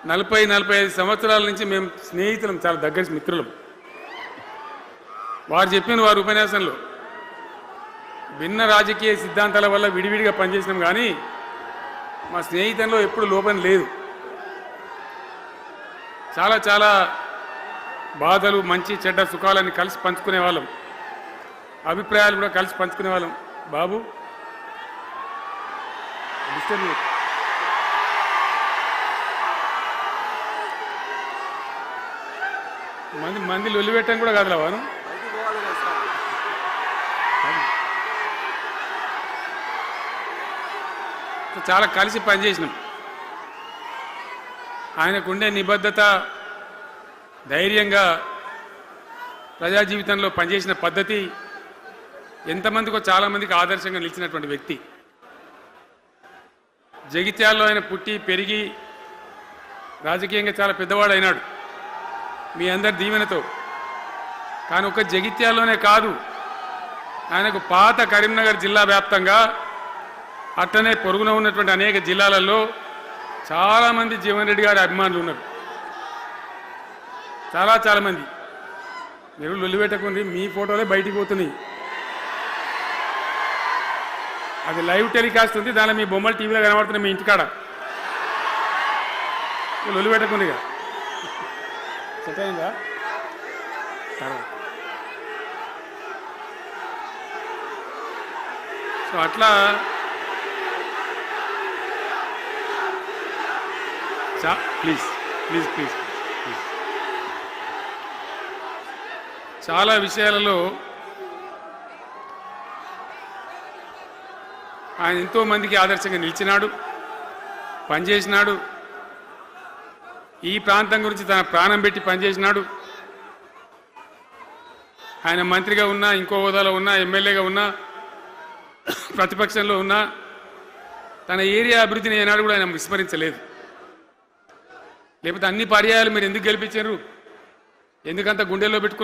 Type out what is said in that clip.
40-45 సంవత్సరాల నుంచి మేము స్నేహితులం, చాలా దగ్గర మిత్రులం. వారు చెప్పిన వారి ఉపన్యాసంలో భిన్న రాజకీయ సిద్ధాంతాల వల్ల విడివిడిగా పనిచేసినాం, కానీ మా స్నేహితంలో ఎప్పుడు లోపం లేదు. చాలా చాలా బాధలు, మంచి చెడ్డ సుఖాలని కలిసి పంచుకునే వాళ్ళం, అభిప్రాయాలు కూడా కలిసి పంచుకునే వాళ్ళం. బాబు మంది లొల్లి పెట్టడం కూడా కాదురా వారు. చాలా కలిసి పనిచేసినాం. ఆయనకుండే నిబద్ధత, ధైర్యంగా ప్రజా జీవితంలో పనిచేసిన పద్ధతి ఎంతమందికో చాలామందికి ఆదర్శంగా నిలిచినటువంటి వ్యక్తి. జగిత్యాల్లో ఆయన పుట్టి పెరిగి రాజకీయంగా చాలా పెద్దవాడు అయినాడు మీ అందరి దీవెనతో. కానీ ఒక జగిత్యాల్లోనే కాదు, ఆయనకు పాత కరీంనగర్ జిల్లా వ్యాప్తంగా అట్టనే పొరుగున ఉన్నటువంటి అనేక జిల్లాలలో చాలామంది జీవన్ రెడ్డి గారి అభిమానులు ఉన్నారు. చాలామంది. మీరు లొల్లి పెట్టకుంది, మీ ఫోటోలే బయటికి పోతున్నాయి. అది లైవ్ టెలికాస్ట్ ఉంది, దానిలో మీ బొమ్మలు టీవీలో కనబడుతున్నాయి మీ ఇంటికాడ. లొల్లి పెట్టకుంది ఇక సెట్ అయిందా? సో అట్లా ప్లీజ్ ప్లీజ్ ప్లీజ్ ప్లీజ్ చాలా విషయాలలో ఆయన ఎంతో మందికి ఆదర్శంగా నిలిచినాడు, పనిచేసినాడు. ఈ ప్రాంతం గురించి తన ప్రాణం పెట్టి పనిచేసినాడు. ఆయన మంత్రిగా ఉన్నా, ఇంకో హోదాలో ఉన్నా, ఎమ్మెల్యేగా ఉన్నా, ప్రతిపక్షంలో ఉన్నా తన ఏరియా అభివృద్ధిని ఏనాడు కూడా ఆయన విస్మరించలేదు. లేకపోతే అన్ని పర్యాయాలు మీరు ఎందుకు గెలిపించారు, ఎందుకంత గుండెల్లో పెట్టుకున్నారు?